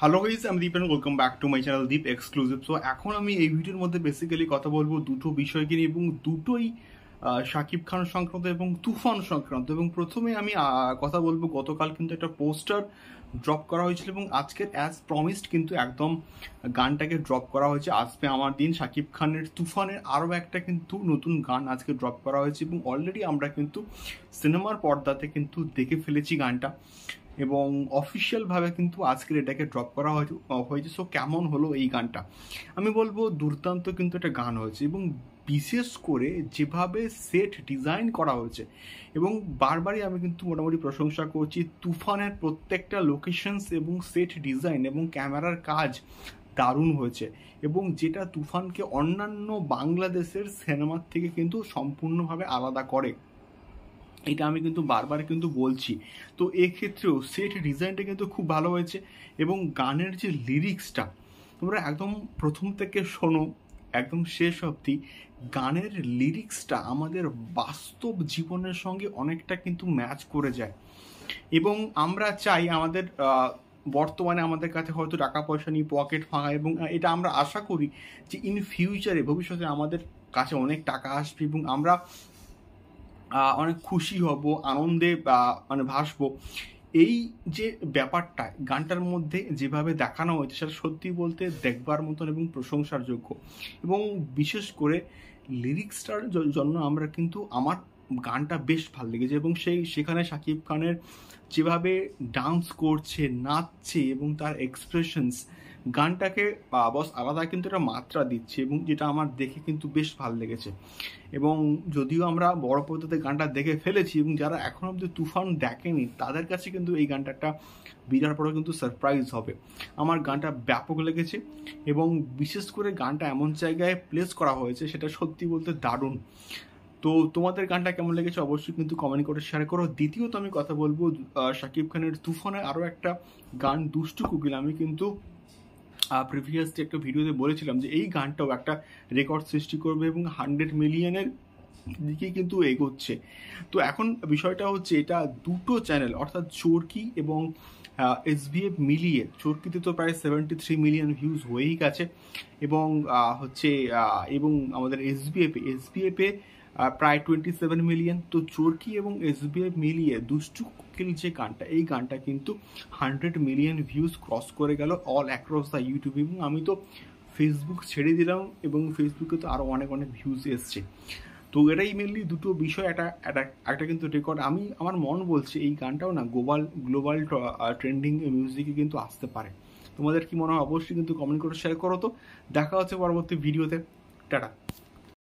Hello guys, আমি Deep and welcome back to my channel Deep exclusive. So এখন আমি এই ভিডিওর মধ্যে বেসিক্যালি কথা বলবো দুটো বিষয়কে নিয়ে এবং দুটোই শাকিব খান সংক্রান্ত এবং তুফান সংক্রান্ত। এবং প্রথমে আমি কথা বলবো, গতকাল কিন্তু একটা পোস্টার ড্রপ করা হয়েছিল এবং আজকের অ্যাজ প্রমিসড কিন্তু একদম গানটাকে ড্রপ করা হয়েছে। আসবে আমার দিন, শাকিব খানের তুফানের আরও একটা কিন্তু নতুন গান আজকে ড্রপ করা হয়েছে এবং অলরেডি আমরা কিন্তু সিনেমার পর্দাতে কিন্তু দেখে ফেলেছি গানটা এবং অফিসিয়ালভাবে কিন্তু আজকের এটাকে ড্রপ করা হয়েছে। সো কেমন হলো এই গানটা? আমি বলবো দুর্দান্ত কিন্তু একটা গান হয়েছে এবং বিশেষ করে যেভাবে সেট ডিজাইন করা হয়েছে এবং বারবারই আমি কিন্তু মোটামুটি প্রশংসা করছি তুফানের প্রত্যেকটা লোকেশনস এবং সেট ডিজাইন এবং ক্যামেরার কাজ দারুণ হয়েছে এবং যেটা তুফানকে অন্যান্য বাংলাদেশের সিনেমার থেকে কিন্তু সম্পূর্ণভাবে আলাদা করে। এটা আমি কিন্তু বারবার কিন্তু বলছি। তো এক্ষেত্রেও সেট ডিজাইনটা কিন্তু খুব ভালো হয়েছে এবং গানের যে লিরিক্সটা তোমরা একদম প্রথম থেকে শোনো একদম শেষ অবধি, গানের লিরিক্সটা আমাদের বাস্তব জীবনের সঙ্গে অনেকটা কিন্তু ম্যাচ করে যায় এবং আমরা চাই আমাদের বর্তমানে আমাদের কাছে হয়তো টাকা পয়সা নিয়ে পকেট ফাঁকা এবং এটা আমরা আশা করি যে ইন ফিউচারে ভবিষ্যতে আমাদের কাছে অনেক টাকা আসবে এবং আমরা অনেক খুশি হব, আনন্দে মানে ভাসবো। এই যে ব্যাপারটা গানটার মধ্যে যেভাবে দেখানো হয়েছে সেটা সত্যি বলতে দেখবার মতন এবং প্রশংসার যোগ্য এবং বিশেষ করে লিরিক্সটার জন্য আমরা কিন্তু আমার গানটা বেশ ভালো লেগেছে এবং সেখানে শাকিব খানের যেভাবে ডান্স করছে, নাচছে এবং তার এক্সপ্রেশনস গানটাকে বস আলাদা কিন্তু একটা মাত্রা দিচ্ছে এবং যেটা আমার দেখে কিন্তু বেশ ভালো লেগেছে। এবং যদিও আমরা বড় পর্দাতে গানটা দেখে ফেলেছি এবং যারা এখন অব্দি তুফান দেখেনি তাদের কাছে কিন্তু এই গানটা একটা বিরাট বড় কিন্তু সারপ্রাইজ হবে। আমার গানটা ব্যাপক লেগেছে এবং বিশেষ করে গানটা এমন জায়গায় প্লেস করা হয়েছে সেটা সত্যি বলতে দারুণ। তো তোমাদের গানটা কেমন লেগেছে অবশ্যই কিন্তু কমেন্ট করে শেয়ার করো। দ্বিতীয়ত আমি কথা বলবো শাকিব খানের তুফানের আরও একটা গান দুষ্টু কোকিল। আমি কিন্তু প্রিভিয়াসলি একটা ভিডিওতে বলেছিলাম যে এই গানটাও একটা রেকর্ড সৃষ্টি করবে এবং 100 মিলিয়নের দিকে কিন্তু এগোচ্ছে। তো এখন বিষয়টা হচ্ছে এটা দুটো চ্যানেল অর্থাৎ চরকি এবং SBF মিলিয়ে, চরকিতে তো প্রায় 73 মিলিয়ন ভিউজ হয়েই গেছে এবং হচ্ছে এবং আমাদের এসবিএফে প্রায় 27 মিলিয়ন। তো চরকি এবং SBF মিলিয়ে দুষ্টু কোকিল যে গানটা, এই গানটা কিন্তু 100 মিলিয়ন ভিউজ ক্রস করে গেল অল অ্যাক্রস দ্য ইউটিউব এবং আমি তো ফেসবুক ছেড়ে দিলাম এবং ফেসবুকে তো আরও অনেক অনেক ভিউজ এসছে। তো এটাই মেনলি দুটো বিষয়, একটা কিন্তু রেকর্ড। আমার মন বলছে এই গানটাও না গ্লোবাল ট্রেন্ডিং মিউজিকে কিন্তু আসতে পারে। তোমাদের কি মনে হয় অবশ্যই কিন্তু কমেন্ট করে শেয়ার করো। তো দেখা হচ্ছে পরবর্তী ভিডিওতে। টাটা।